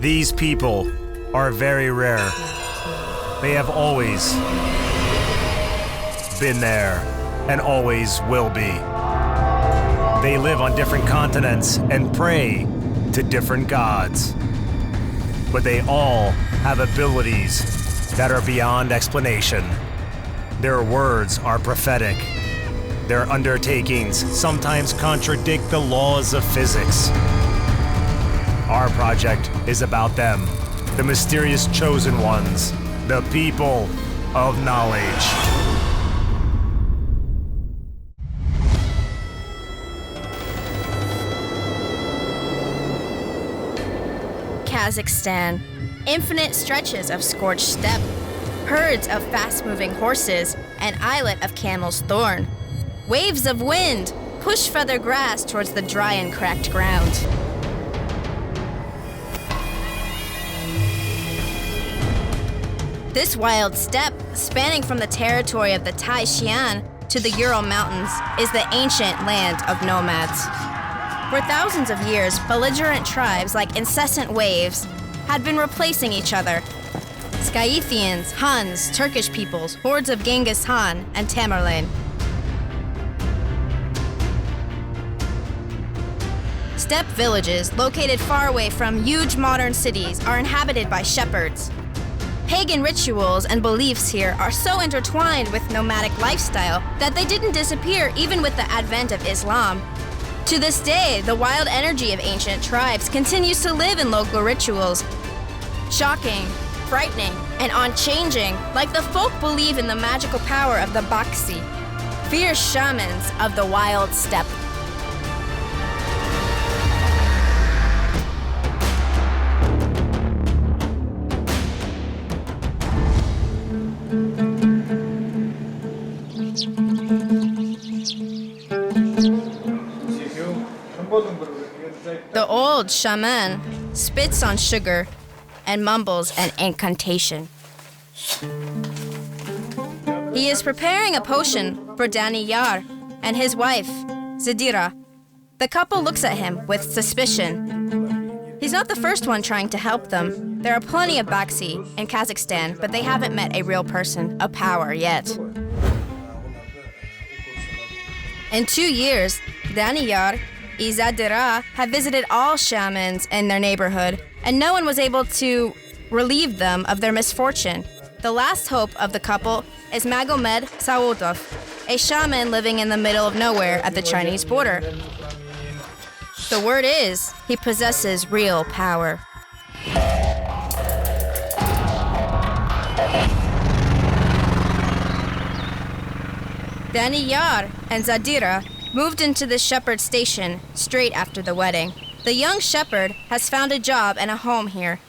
These people are very rare. They have always been there and always will be. They live on different continents and pray to different gods. But they all have abilities that are beyond explanation. Their words are prophetic. Their undertakings sometimes contradict the laws of physics. Our project is about them, the mysterious chosen ones, the people of knowledge. Kazakhstan. Infinite stretches of scorched steppe, herds of fast-moving horses, an islet of camel's thorn. Waves of wind push feather grass towards the dry and cracked ground. This wild steppe, spanning from the territory of the Taishan to the Ural Mountains, is the ancient land of nomads. For thousands of years, belligerent tribes like incessant waves had been replacing each other. Scythians, Huns, Turkish peoples, hordes of Genghis Khan, and Tamerlane. Steppe villages, located far away from huge modern cities, are inhabited by shepherds. Pagan rituals and beliefs here are so intertwined with nomadic lifestyle that they didn't disappear even with the advent of Islam. To this day, the wild energy of ancient tribes continues to live in local rituals. Shocking, frightening, and unchanging, like the folk believe in the magical power of the baksy, fierce shamans of the wild steppe. The old shaman spits on sugar and mumbles an incantation. He is preparing a potion for Daniyar and his wife, Zadira. The couple looks at him with suspicion. He's not the first one trying to help them. There are plenty of baksy in Kazakhstan, but they haven't met a real person of power yet. In 2 years, Daniyar and Zadira have visited all shamans in their neighborhood, and no one was able to relieve them of their misfortune. The last hope of the couple is Magomed Saudov, a shaman living in the middle of nowhere at the Chinese border. The word is, he possesses real power. Daniyar and Zadira moved into the shepherd station straight after the wedding. The young shepherd has found a job and a home here.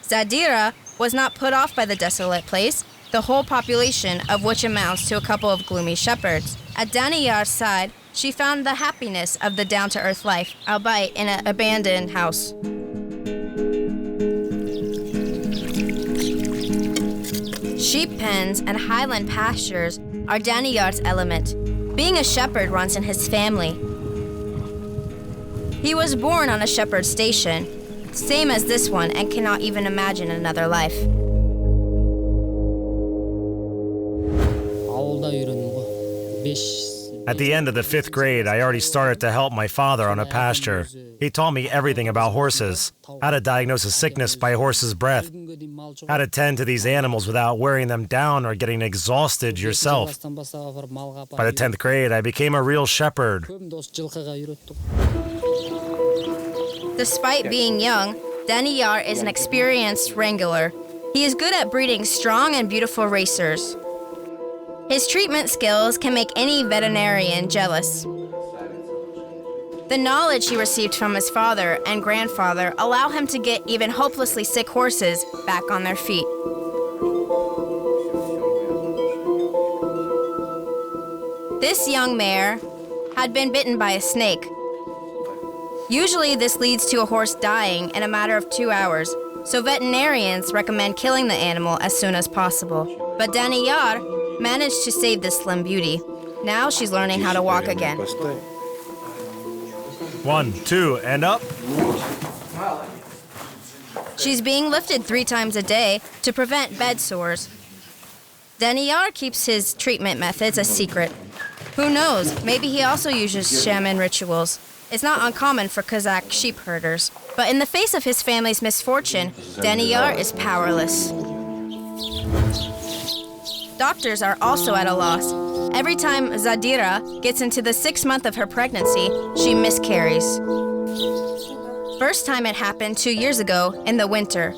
Zadira was not put off by the desolate place, the whole population of which amounts to a couple of gloomy shepherds. At Daniyar's side, she found the happiness of the down-to-earth life, albeit in an abandoned house. Sheep pens and highland pastures are Daniyar's element. Being a shepherd runs in his family. He was born on a shepherd station, same as this one, and cannot even imagine another life. At the end of the 5th grade, I already started to help my father on a pasture. He taught me everything about horses, how to diagnose a sickness by a horse's breath, how to tend to these animals without wearing them down or getting exhausted yourself. By the 10th grade, I became a real shepherd. Despite being young, Daniyar is an experienced wrangler. He is good at breeding strong and beautiful racers. His treatment skills can make any veterinarian jealous. The knowledge he received from his father and grandfather allow him to get even hopelessly sick horses back on their feet. This young mare had been bitten by a snake. Usually this leads to a horse dying in a matter of 2 hours, so veterinarians recommend killing the animal as soon as possible. But Daniyar managed to save this slim beauty. Now she's learning how to walk again. 1, 2, and up. She's being lifted 3 times a day to prevent bed sores. Daniyar keeps his treatment methods a secret. Who knows, maybe he also uses shaman rituals. It's not uncommon for Kazakh sheep herders. But in the face of his family's misfortune, Daniyar is powerless. Doctors are also at a loss. Every time Zadira gets into the 6th month of her pregnancy, she miscarries. First time it happened 2 years ago in the winter.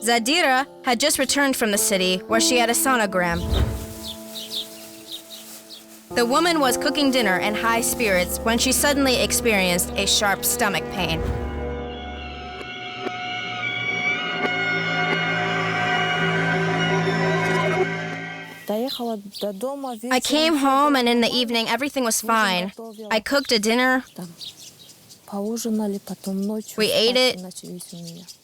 Zadira had just returned from the city where she had a sonogram. The woman was cooking dinner in high spirits when she suddenly experienced a sharp stomach pain. I came home and in the evening everything was fine. I cooked a dinner. We ate it.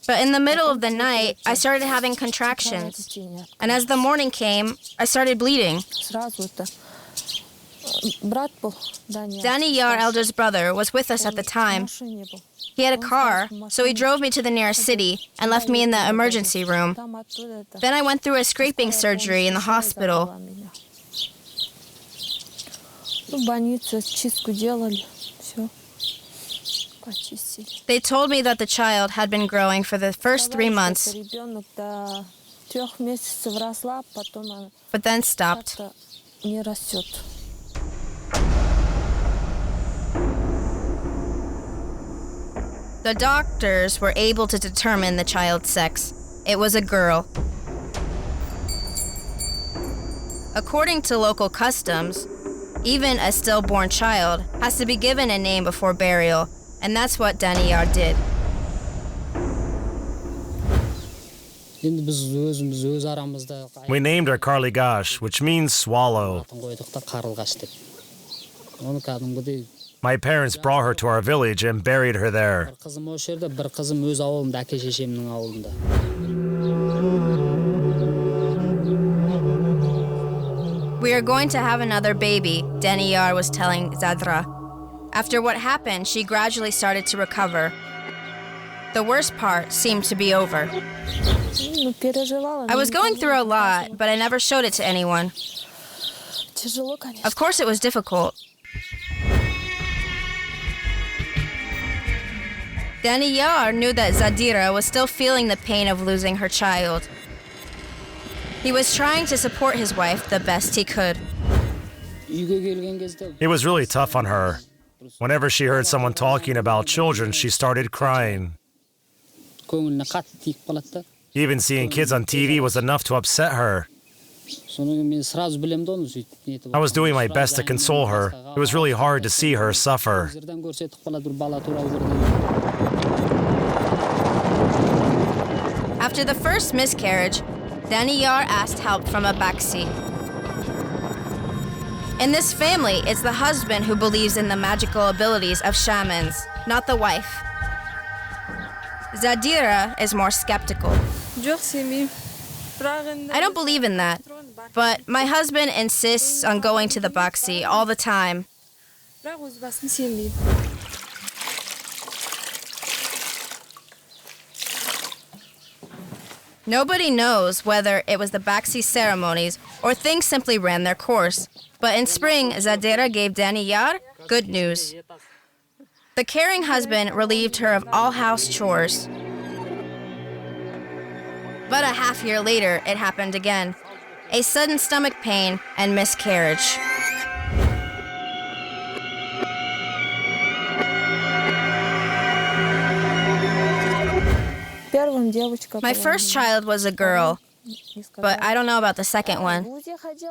But in the middle of the night, I started having contractions. And as the morning came, I started bleeding. Daniyar, elder's brother, was with us at the time. He had a car, so he drove me to the nearest city and left me in the emergency room. Then I went through a scraping surgery in the hospital. They told me that the child had been growing for the first 3 months, but then stopped. The doctors were able to determine the child's sex. It was a girl. According to local customs, even a stillborn child has to be given a name before burial, and that's what Daniyar did. We named her Karligash, which means swallow. My parents brought her to our village and buried her there. We are going to have another baby, Daniyar was telling Zadra. After what happened, she gradually started to recover. The worst part seemed to be over. I was going through a lot, but I never showed it to anyone. Of course it was difficult. Daniyar knew that Zadira was still feeling the pain of losing her child. He was trying to support his wife the best he could. It was really tough on her. Whenever she heard someone talking about children, she started crying. Even seeing kids on TV was enough to upset her. I was doing my best to console her. It was really hard to see her suffer. After the first miscarriage, Daniyar asked help from a baksy. In this family, it's the husband who believes in the magical abilities of shamans, not the wife. Zadira is more skeptical. I don't believe in that, but my husband insists on going to the baksy all the time. Nobody knows whether it was the baksy ceremonies or things simply ran their course. But in spring, Zadira gave Daniyar good news. The caring husband relieved her of all house chores. But a half year later, it happened again. A sudden stomach pain and miscarriage. My first child was a girl, but I don't know about the second one.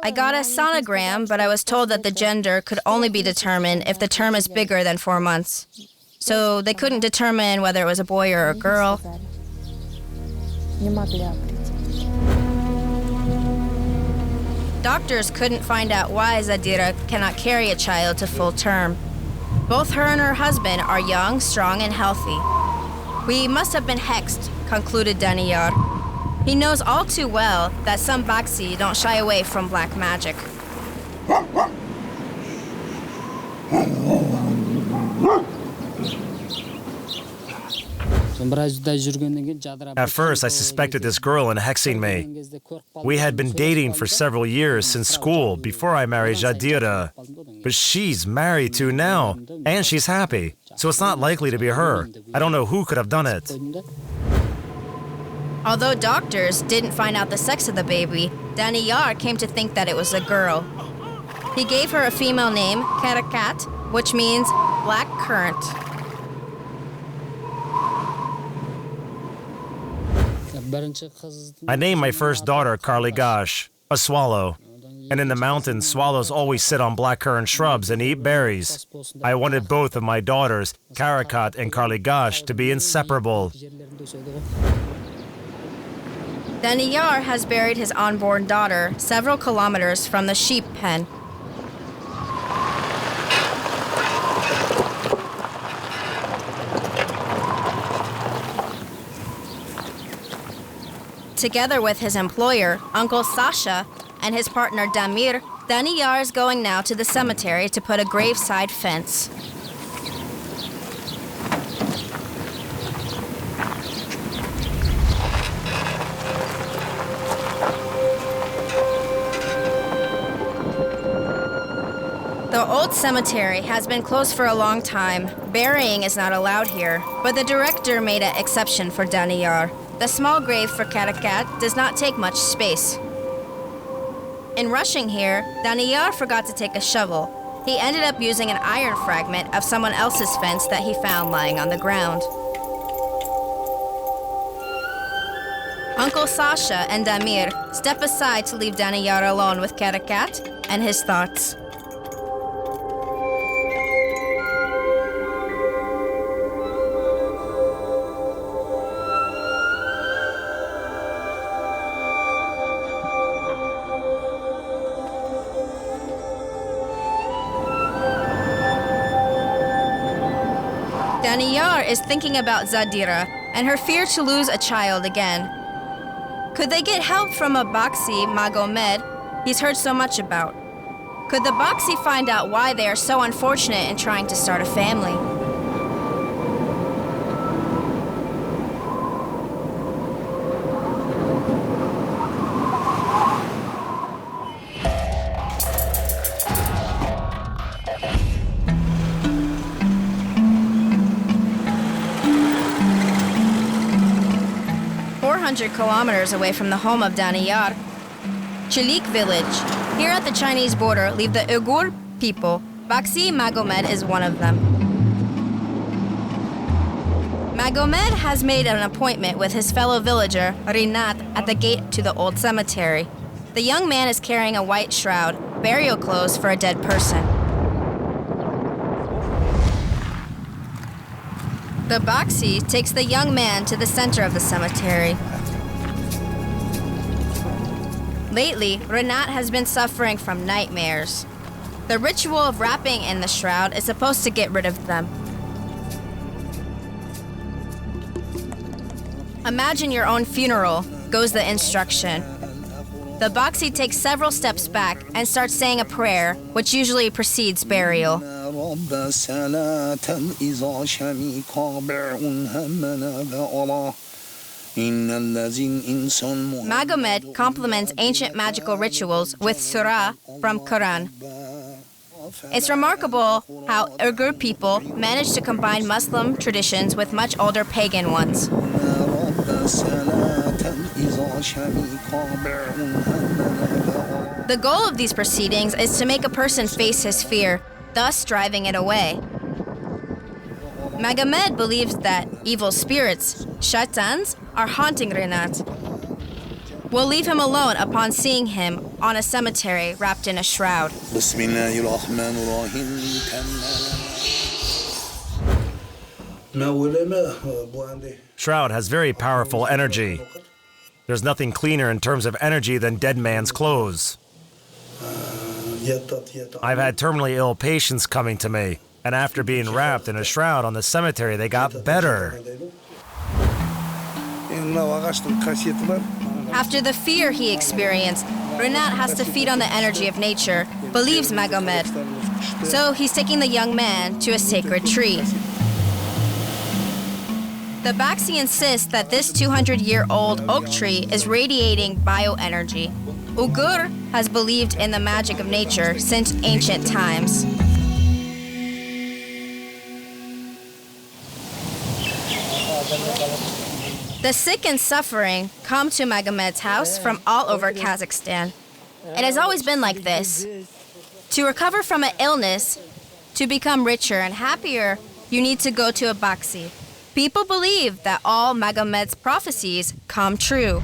I got a sonogram, but I was told that the gender could only be determined if the term is bigger than 4 months. So they couldn't determine whether it was a boy or a girl. Doctors couldn't find out why Zadira cannot carry a child to full term. Both her and her husband are young, strong, and healthy. We must have been hexed, concluded Daniyar. He knows all too well that some baksy don't shy away from black magic. At first, I suspected this girl in hexing me. We had been dating for several years since school before I married Jadira. But she's married to now, and she's happy. So it's not likely to be her. I don't know who could have done it. Although doctors didn't find out the sex of the baby, Daniyar came to think that it was a girl. He gave her a female name, Karakat, which means black current. I named my first daughter Karligash, a swallow. And in the mountains, swallows always sit on blackcurrant shrubs and eat berries. I wanted both of my daughters, Karakat and Karligash, to be inseparable. Daniyar has buried his unborn daughter several kilometers from the sheep pen. Together with his employer, Uncle Sasha, and his partner Damir, Daniyar is going now to the cemetery to put a graveside fence. The old cemetery has been closed for a long time. Burying is not allowed here, but the director made an exception for Daniyar. The small grave for Karakat does not take much space. In rushing here, Daniyar forgot to take a shovel. He ended up using an iron fragment of someone else's fence that he found lying on the ground. Uncle Sasha and Damir step aside to leave Daniyar alone with Karakat and his thoughts. Daniyar is thinking about Zadira and her fear to lose a child again. Could they get help from a baksy, Magomed, he's heard so much about? Could the baksy find out why they are so unfortunate in trying to start a family? 400 kilometers away from the home of Daniyar, Chilik village. Here at the Chinese border live the Uyghur people. Baksy Magomed is one of them. Magomed has made an appointment with his fellow villager, Rinat, at the gate to the old cemetery. The young man is carrying a white shroud, burial clothes for a dead person. The baksy takes the young man to the center of the cemetery. Lately, Rinat has been suffering from nightmares. The ritual of wrapping in the shroud is supposed to get rid of them. Imagine your own funeral, goes the instruction. The baksy takes several steps back and starts saying a prayer, which usually precedes burial. Magomed complements ancient magical rituals with surah from Quran. It's remarkable how Uyghur people managed to combine Muslim traditions with much older pagan ones. The goal of these proceedings is to make a person face his fear, thus driving it away. Magomed believes that evil spirits, shaitans, are haunting Rinat. We'll leave him alone upon seeing him on a cemetery wrapped in a shroud. Shroud has very powerful energy. There's nothing cleaner in terms of energy than dead man's clothes. I've had terminally ill patients coming to me, and after being wrapped in a shroud on the cemetery, they got better. After the fear he experienced, Rinat has to feed on the energy of nature, believes Magomed. So he's taking the young man to a sacred tree. The baksy insists that this 200-year-old oak tree is radiating bioenergy. Ugur has believed in the magic of nature since ancient times. The sick and suffering come to Magomed's house from all over Kazakhstan. It has always been like this. To recover from an illness, to become richer and happier, you need to go to a baksy. People believe that all Magomed's prophecies come true.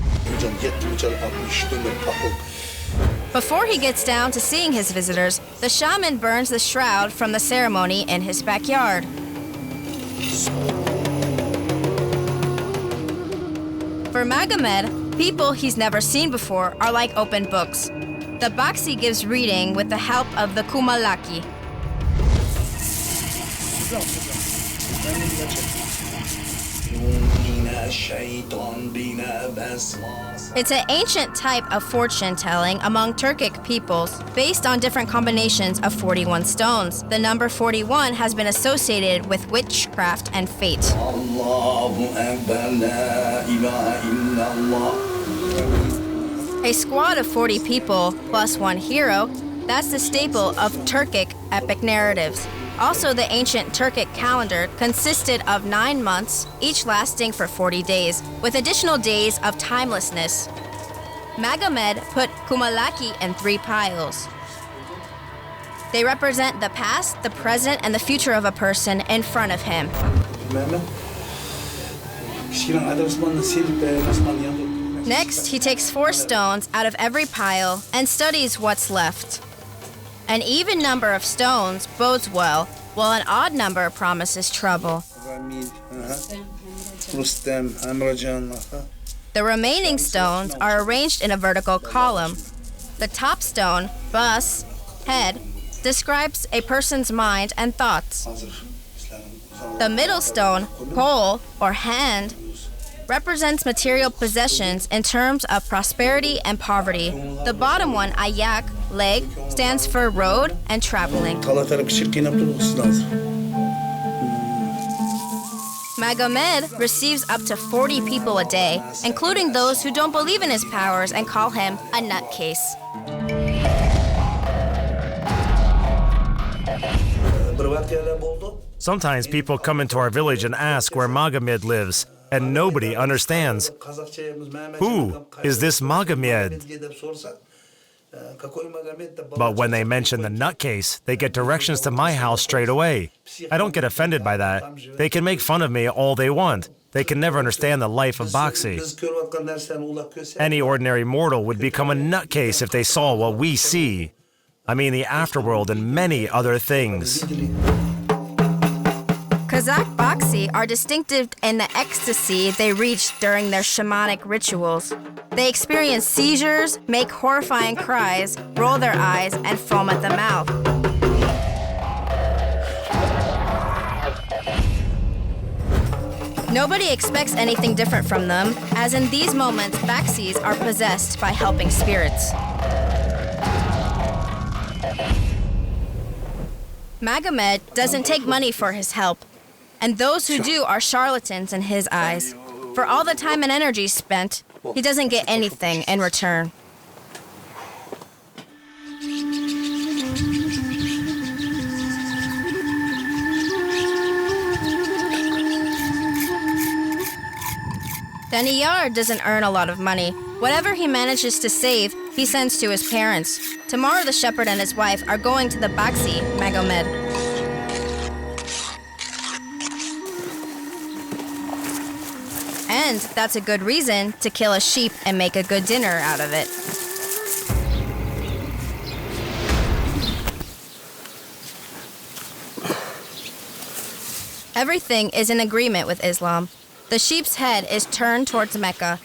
Before he gets down to seeing his visitors, the shaman burns the shroud from the ceremony in his backyard. For Magomed, people he's never seen before are like open books. The baksy gives reading with the help of the kumalaki. It's an ancient type of fortune-telling among Turkic peoples based on different combinations of 41 stones. The number 41 has been associated with witchcraft and fate. A squad of 40 people plus one hero, that's the staple of Turkic epic narratives. Also, the ancient Turkic calendar consisted of 9 months, each lasting for 40 days, with additional days of timelessness. Magomed put kumalaki in 3 piles. They represent the past, the present, and the future of a person in front of him. Next, he takes 4 stones out of every pile and studies what's left. An even number of stones bodes well, while an odd number promises trouble. The remaining stones are arranged in a vertical column. The top stone, bus, head, describes a person's mind and thoughts. The middle stone, kol, or hand, represents material possessions in terms of prosperity and poverty. The bottom one, ayak, leg, stands for road and traveling. Magomed receives up to 40 people a day, including those who don't believe in his powers and call him a nutcase. Sometimes people come into our village and ask where Magomed lives, and nobody understands. Who is this Magomed? But when they mention the nutcase, they get directions to my house straight away. I don't get offended by that. They can make fun of me all they want. They can never understand the life of baksy. Any ordinary mortal would become a nutcase if they saw what we see. I mean the afterworld and many other things. Kazakh baksy are distinctive in the ecstasy they reach during their shamanic rituals. They experience seizures, make horrifying cries, roll their eyes, and foam at the mouth. Nobody expects anything different from them, as in these moments, baksys are possessed by helping spirits. Magomed doesn't take money for his help, and those who do are charlatans in his eyes. For all the time and energy spent, he doesn't get anything in return. Daniyar doesn't earn a lot of money. Whatever he manages to save, he sends to his parents. Tomorrow the shepherd and his wife are going to the baksy, Magomed. And that's a good reason to kill a sheep and make a good dinner out of it. Everything is in agreement with Islam. The sheep's head is turned towards Mecca.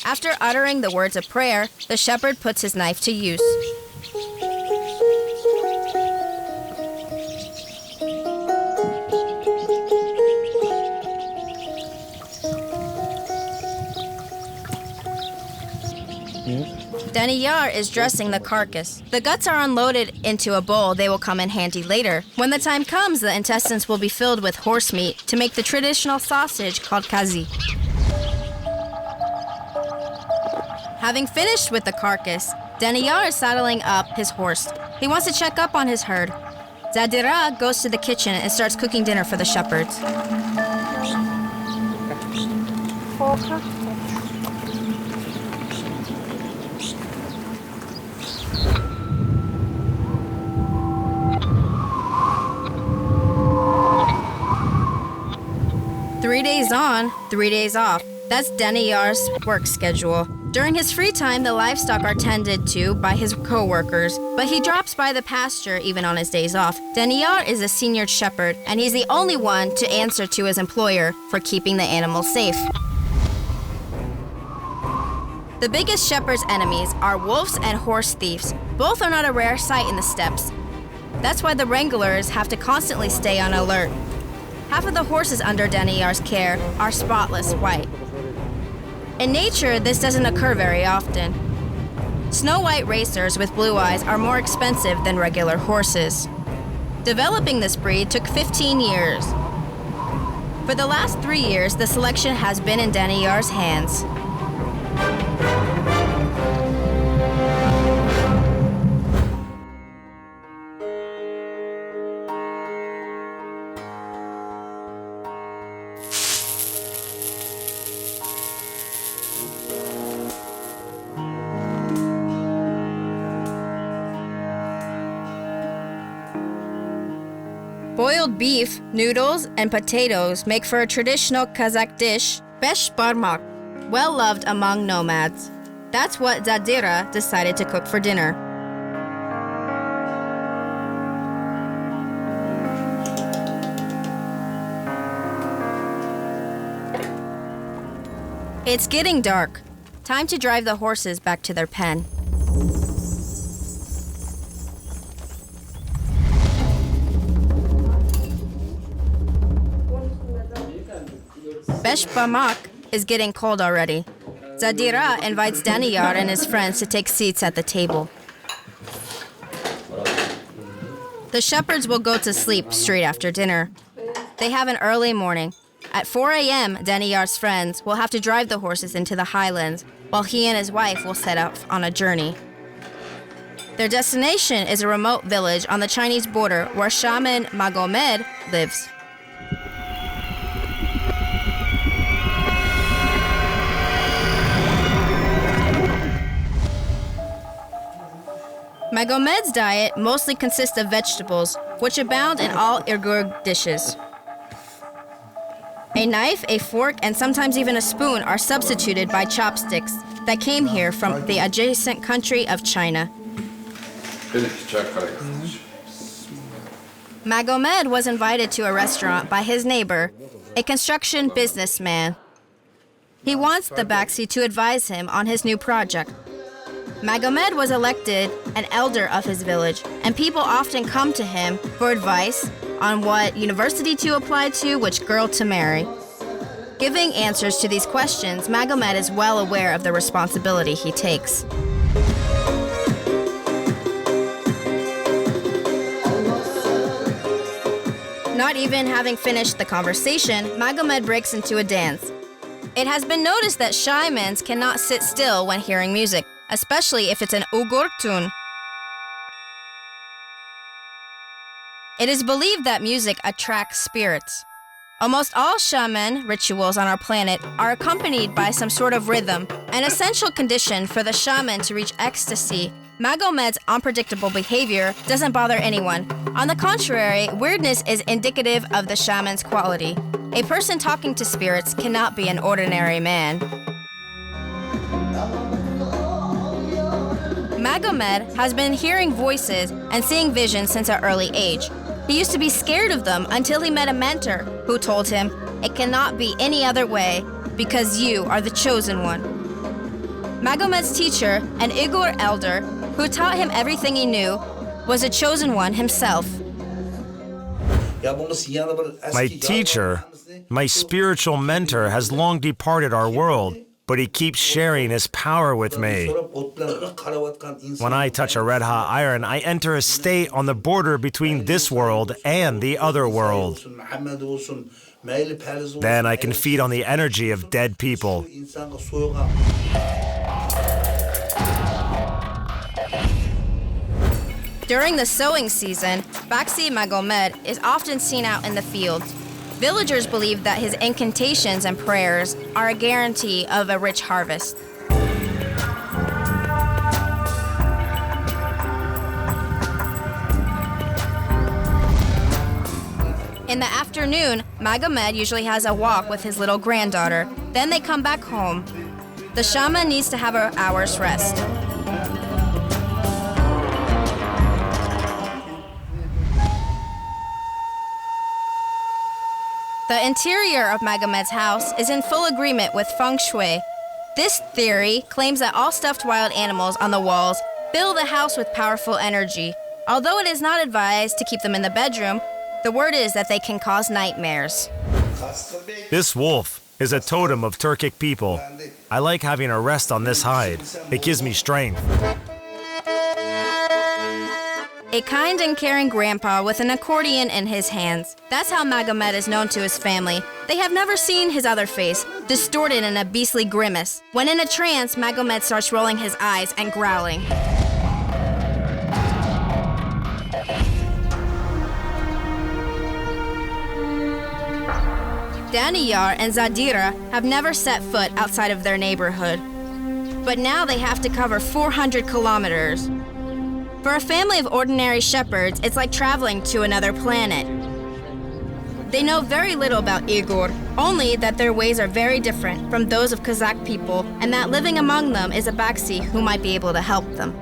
After uttering the words of prayer, the shepherd puts his knife to use. Daniyar is dressing the carcass. The guts are unloaded into a bowl. They will come in handy later. When the time comes, the intestines will be filled with horse meat to make the traditional sausage called kazi. Having finished with the carcass, Daniyar is saddling up his horse. He wants to check up on his herd. Zadira goes to the kitchen and starts cooking dinner for the shepherds. 3 days on, 3 days off. That's Daniyar's work schedule. During his free time, the livestock are tended to by his co-workers, but he drops by the pasture even on his days off. Daniyar is a senior shepherd, and he's the only one to answer to his employer for keeping the animals safe. The biggest shepherd's enemies are wolves and horse thieves. Both are not a rare sight in the steppes. That's why the wranglers have to constantly stay on alert. Half of the horses under Daniyar's care are spotless white. In nature, this doesn't occur very often. Snow-white racers with blue eyes are more expensive than regular horses. Developing this breed took 15 years. For the last 3 years, the selection has been in Daniyar's hands. Boiled beef, noodles, and potatoes make for a traditional Kazakh dish, besh barmak, well loved among nomads. That's what Zadira decided to cook for dinner. It's getting dark. Time to drive the horses back to their pen. Besh Bamak is getting cold already. Zadira invites Daniyar and his friends to take seats at the table. The shepherds will go to sleep straight after dinner. They have an early morning. At 4 a.m., Daniyar's friends will have to drive the horses into the highlands, while he and his wife will set out on a journey. Their destination is a remote village on the Chinese border where shaman Magomed lives. Magomed's diet mostly consists of vegetables, which abound in all Irgur dishes. A knife, a fork, and sometimes even a spoon are substituted by chopsticks that came here from the adjacent country of China. Magomed was invited to a restaurant by his neighbor, a construction businessman. He wants the baksy to advise him on his new project. Magomed was elected an elder of his village, and people often come to him for advice on what university to apply to, which girl to marry. Giving answers to these questions, Magomed is well aware of the responsibility he takes. Not even having finished the conversation, Magomed breaks into a dance. It has been noticed that shamans cannot sit still when hearing music, especially if it's an Uyghur tune. It is believed that music attracts spirits. Almost all shaman rituals on our planet are accompanied by some sort of rhythm, an essential condition for the shaman to reach ecstasy. Magomed's unpredictable behavior doesn't bother anyone. On the contrary, weirdness is indicative of the shaman's quality. A person talking to spirits cannot be an ordinary man. Magomed has been hearing voices and seeing visions since an early age. He used to be scared of them until he met a mentor who told him, "It cannot be any other way because you are the chosen one." Magomed's teacher, an Uyghur elder who taught him everything he knew, was a chosen one himself. My teacher, my spiritual mentor, has long departed our world, but he keeps sharing his power with me. When I touch a red-hot iron, I enter a state on the border between this world and the other world. Then I can feed on the energy of dead people. During the sowing season, Baksy Magomed is often seen out in the fields. Villagers believe that his incantations and prayers are a guarantee of a rich harvest. In the afternoon, Magomed usually has a walk with his little granddaughter. Then they come back home. The shaman needs to have an hour's rest. The interior of Magomed's house is in full agreement with feng shui. This theory claims that all stuffed wild animals on the walls fill the house with powerful energy. Although it is not advised to keep them in the bedroom, the word is that they can cause nightmares. This wolf is a totem of Turkic people. I like having a rest on this hide. It gives me strength. A kind and caring grandpa with an accordion in his hands. That's how Magomed is known to his family. They have never seen his other face, distorted in a beastly grimace. When in a trance, Magomed starts rolling his eyes and growling. Daniyar and Zadira have never set foot outside of their neighborhood. But now they have to cover 400 kilometers. For a family of ordinary shepherds, it's like traveling to another planet. They know very little about Igor, only that their ways are very different from those of Kazakh people, and that living among them is a baksy who might be able to help them.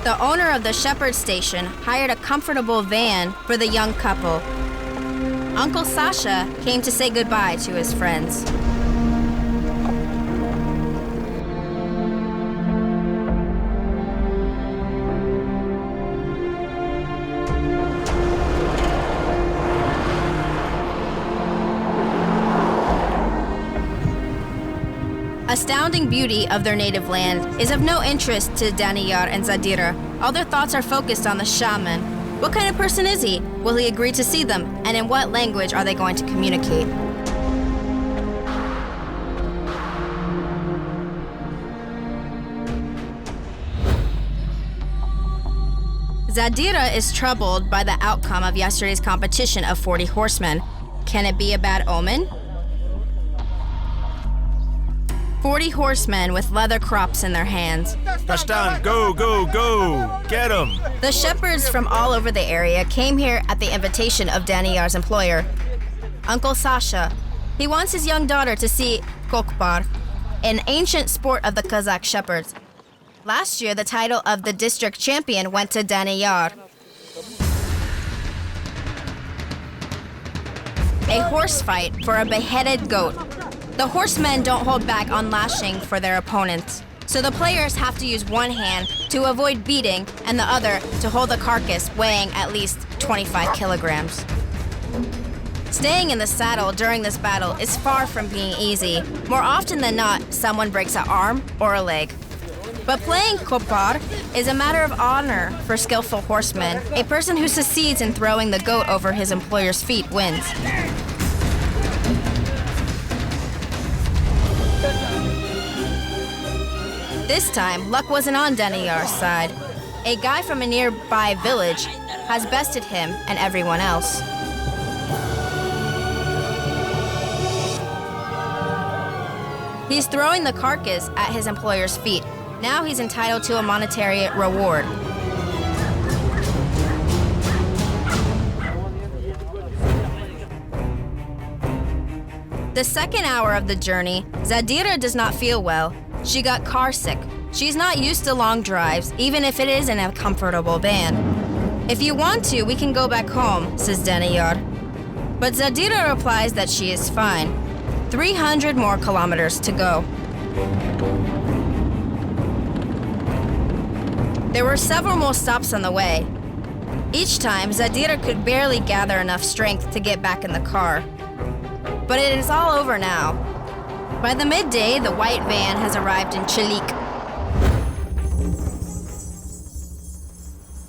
The owner of the shepherd station hired a comfortable van for the young couple. Uncle Sasha came to say goodbye to his friends. Astounding beauty of their native land is of no interest to Daniyar and Zadira. All their thoughts are focused on the shaman. What kind of person is he? Will he agree to see them? And in what language are they going to communicate? Zadira is troubled by the outcome of yesterday's competition of 40 horsemen. Can it be a bad omen? 40 horsemen with leather crops in their hands. Kashtan, go, go, go! Get him! The shepherds from all over the area came here at the invitation of Daniyar's employer, Uncle Sasha. He wants his young daughter to see kokbar, an ancient sport of the Kazakh shepherds. Last year, the title of the district champion went to Daniyar. A horse fight for a beheaded goat. The horsemen don't hold back on lashing for their opponents, so the players have to use one hand to avoid beating and the other to hold the carcass weighing at least 25 kilograms. Staying in the saddle during this battle is far from being easy. More often than not, someone breaks an arm or a leg. But playing kopar is a matter of honor for skillful horsemen. A person who succeeds in throwing the goat over his employer's feet wins. This time, luck wasn't on Daniyar's side. A guy from a nearby village has bested him and everyone else. He's throwing the carcass at his employer's feet. Now he's entitled to a monetary reward. The second hour of the journey, Zadira does not feel well. She got car sick. She's not used to long drives, even if it is in a comfortable van. If you want to, we can go back home, says Daniyar. But Zadira replies that she is fine. 300 more kilometers to go. There were several more stops on the way. Each time, Zadira could barely gather enough strength to get back in the car. But it is all over now. By the midday, the white van has arrived in Çelik.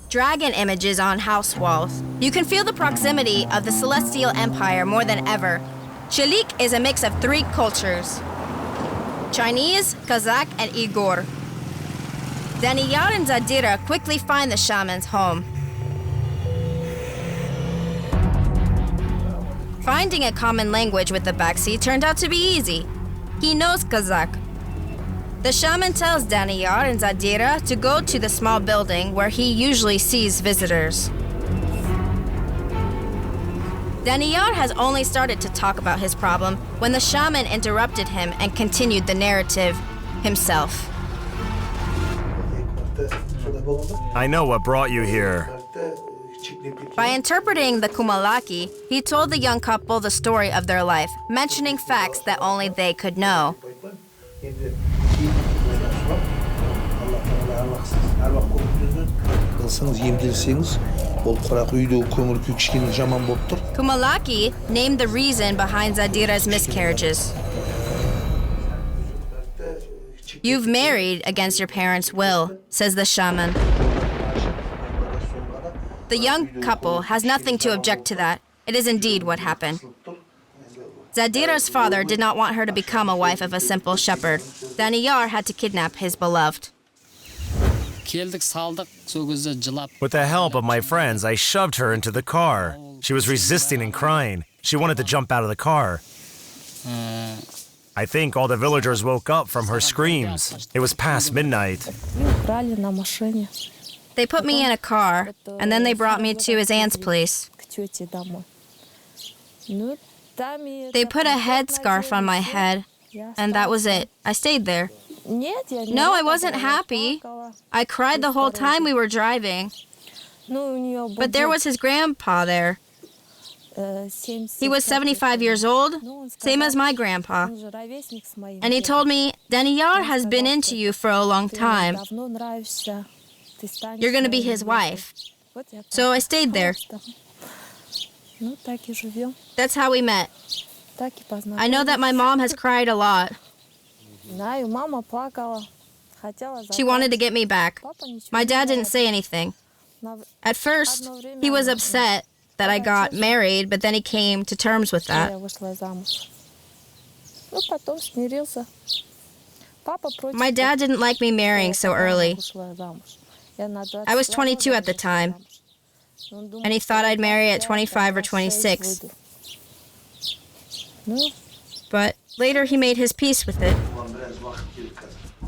Dragon images on house walls. You can feel the proximity of the Celestial Empire more than ever. Çelik is a mix of three cultures: Chinese, Kazakh, and Uyghur. Daniyar and Zadira quickly find the shamans' home. Finding a common language with the baksy turned out to be easy. He knows Kazakh. The shaman tells Daniyar and Zadira to go to the small building where he usually sees visitors. Daniyar has only started to talk about his problem when the shaman interrupted him and continued the narrative himself. I know what brought you here. By interpreting the Kumalaki, he told the young couple the story of their life, mentioning facts that only they could know. Kumalaki named the reason behind Zadira's miscarriages. You've married against your parents' will, says the shaman. The young couple has nothing to object to that. It is indeed what happened. Zadira's father did not want her to become a wife of a simple shepherd. Daniyar had to kidnap his beloved. With the help of my friends, I shoved her into the car. She was resisting and crying. She wanted to jump out of the car. I think all the villagers woke up from her screams. It was past midnight. They put me in a car, and then they brought me to his aunt's place. They put a headscarf on my head, and that was it. I stayed there. No, I wasn't happy. I cried the whole time we were driving. But there was his grandpa there. He was 75 years old, same as my grandpa. And he told me, Daniyar has been into you for a long time. You're going to be his wife. So I stayed there. That's how we met. I know that my mom has cried a lot. She wanted to get me back. My dad didn't say anything. At first, he was upset that I got married, but then he came to terms with that. My dad didn't like me marrying so early. I was 22 at the time, and he thought I'd marry at 25 or 26. But later he made his peace with it.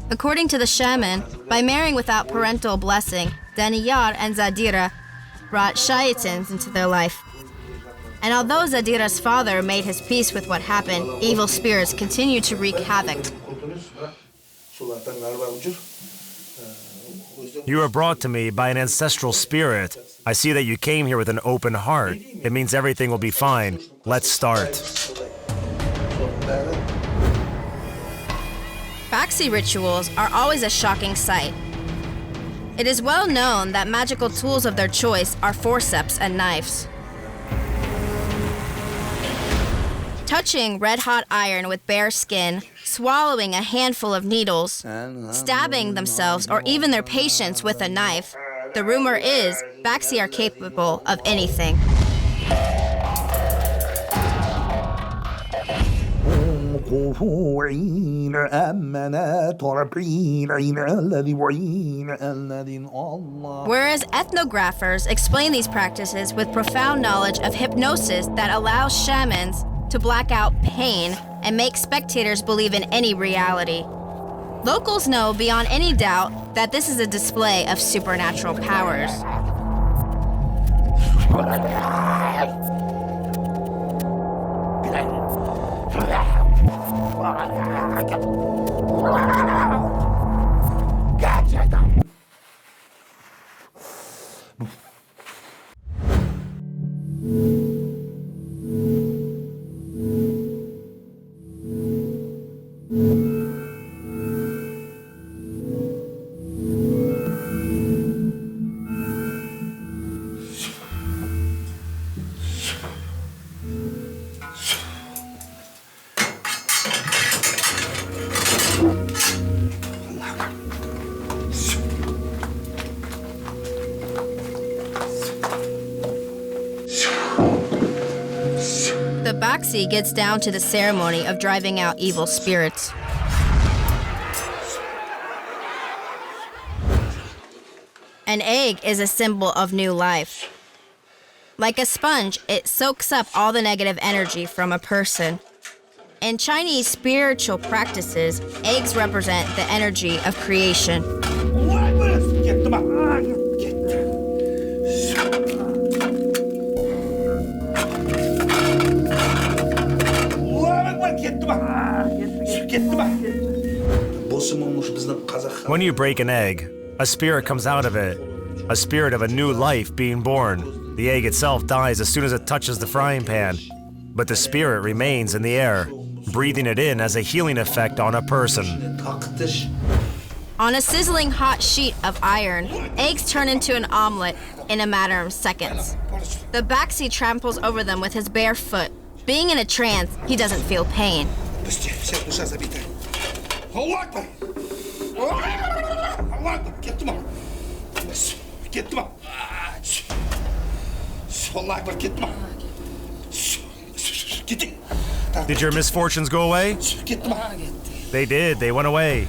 According to the shaman, by marrying without parental blessing, Daniyar and Zadira brought shaitans into their life. And although Zadira's father made his peace with what happened, evil spirits continue to wreak havoc. You were brought to me by an ancestral spirit. I see that you came here with an open heart. It means everything will be fine. Let's start. Baksy rituals are always a shocking sight. It is well known that magical tools of their choice are forceps and knives. Touching red-hot iron with bare skin, swallowing a handful of needles, stabbing themselves or even their patients with a knife. The rumor is Baksy are capable of anything. Whereas ethnographers explain these practices with profound knowledge of hypnosis that allows shamans to black out pain and make spectators believe in any reality. Locals know beyond any doubt that this is a display of supernatural powers. baksy gets down to the ceremony of driving out evil spirits. An egg is a symbol of new life. Like a sponge, it soaks up all the negative energy from a person. In Chinese spiritual practices, eggs represent the energy of creation. When you break an egg, a spirit comes out of it, a spirit of a new life being born. The egg itself dies as soon as it touches the frying pan, but the spirit remains in the air, breathing it in as a healing effect on a person. On a sizzling hot sheet of iron, eggs turn into an omelet in a matter of seconds. The baksy tramples over them with his bare foot. Being in a trance, he doesn't feel pain. Did your misfortunes go away? They did, they went away.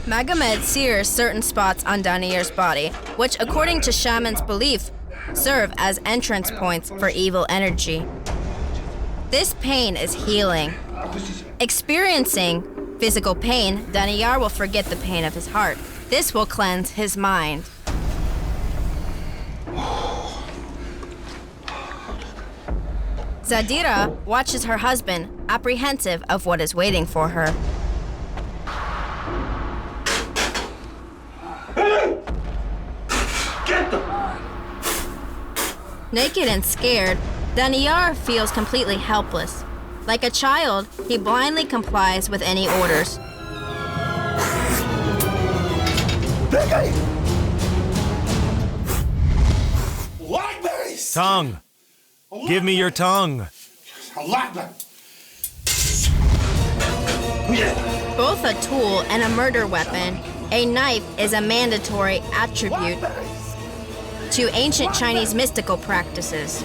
Magomed sears certain spots on Daniyar's body, which, according to Shamans' belief, serve as entrance points for evil energy. This pain is healing. Experiencing physical pain, Daniyar will forget the pain of his heart. This will cleanse his mind. Zadira watches her husband, apprehensive of what is waiting for her. Naked and scared, Daniyar feels completely helpless. Like a child, he blindly complies with any orders. Tongue! Give me your tongue! Both a tool and a murder weapon, a knife is a mandatory attribute to ancient Chinese mystical practices.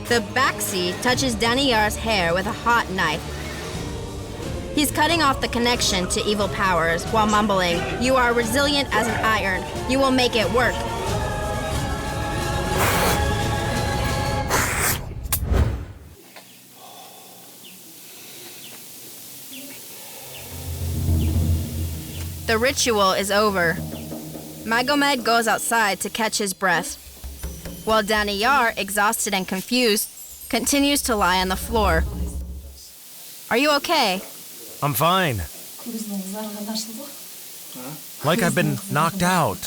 The baksy touches Daniyar's hair with a hot knife. He's cutting off the connection to evil powers while mumbling, "You are resilient as an iron. You will make it work." The ritual is over. Magomed goes outside to catch his breath, while Daniyar, exhausted and confused, continues to lie on the floor. Are you okay? I'm fine. Like I've been knocked out.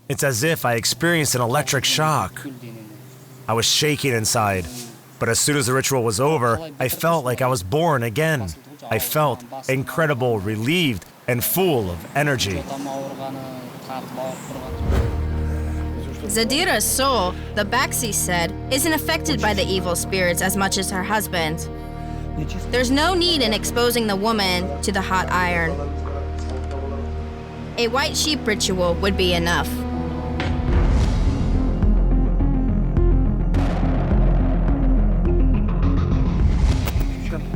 It's as if I experienced an electric shock. I was shaking inside, but as soon as the ritual was over, I felt like I was born again. I felt incredible, relieved, and full of energy. Zadira's soul, the baksy said, isn't affected by the evil spirits as much as her husband. There's no need in exposing the woman to the hot iron. A white sheep ritual would be enough.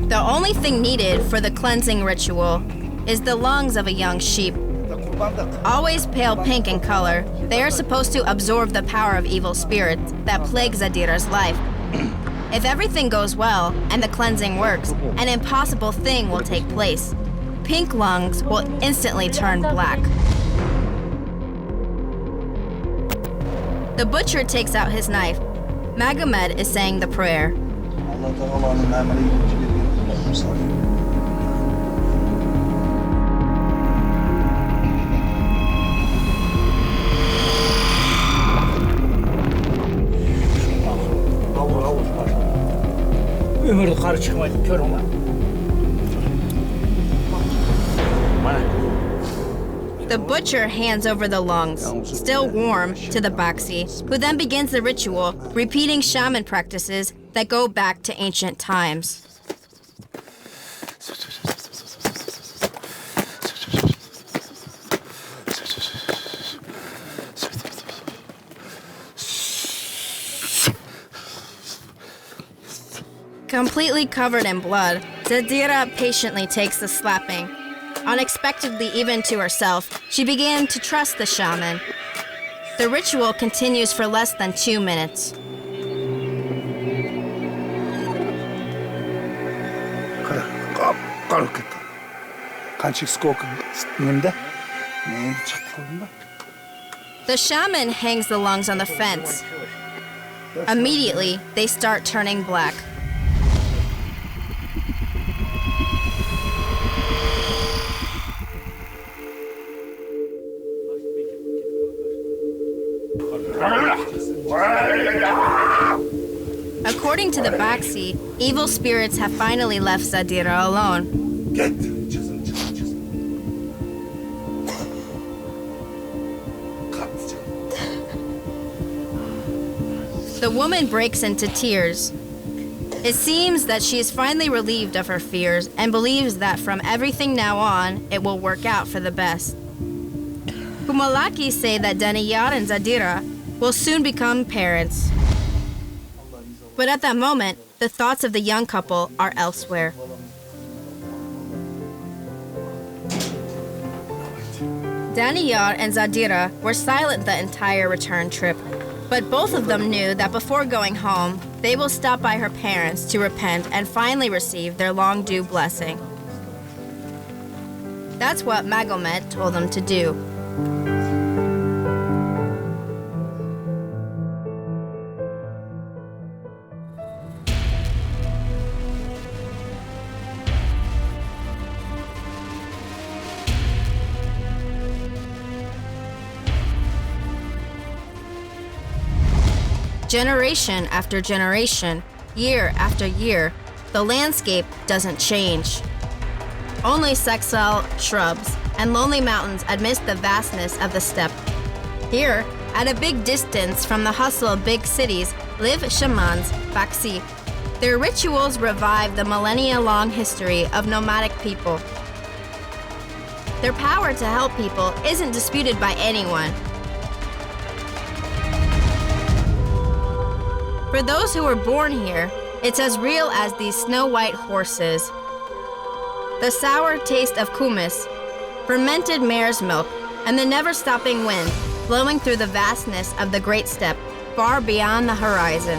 The only thing needed for the cleansing ritual is the lungs of a young sheep. Always pale pink in color, they are supposed to absorb the power of evil spirits that plague Zadira's life. If everything goes well and the cleansing works, an impossible thing will take place. Pink lungs will instantly turn black. The butcher takes out his knife. Magomed is saying the prayer. The butcher hands over the lungs, still warm, to the baksy, who then begins the ritual, repeating shaman practices that go back to ancient times. Completely covered in blood, Zadira patiently takes the slapping. Unexpectedly, even to herself, she began to trust the shaman. The ritual continues for less than 2 minutes. The shaman hangs the lungs on the fence. Immediately, they start turning black. According to the baksy, evil spirits have finally left Zadira alone. The woman breaks into tears. It seems that she is finally relieved of her fears and believes that from everything now on, it will work out for the best. Pumalaki say that Daniyar and Zadira will soon become parents. But at that moment, the thoughts of the young couple are elsewhere. Daniyar and Zadira were silent the entire return trip, but both of them knew that before going home, they will stop by her parents to repent and finally receive their long-due blessing. That's what Magomed told them to do. Generation after generation, year after year, the landscape doesn't change. Only sexile shrubs and lonely mountains amidst the vastness of the steppe. Here, at a big distance from the hustle of big cities, live Shamans, baksy. Their rituals revive the millennia-long history of nomadic people. Their power to help people isn't disputed by anyone. For those who were born here, it's as real as these snow-white horses. The sour taste of kumis, fermented mare's milk, and the never-stopping wind blowing through the vastness of the great steppe, far beyond the horizon.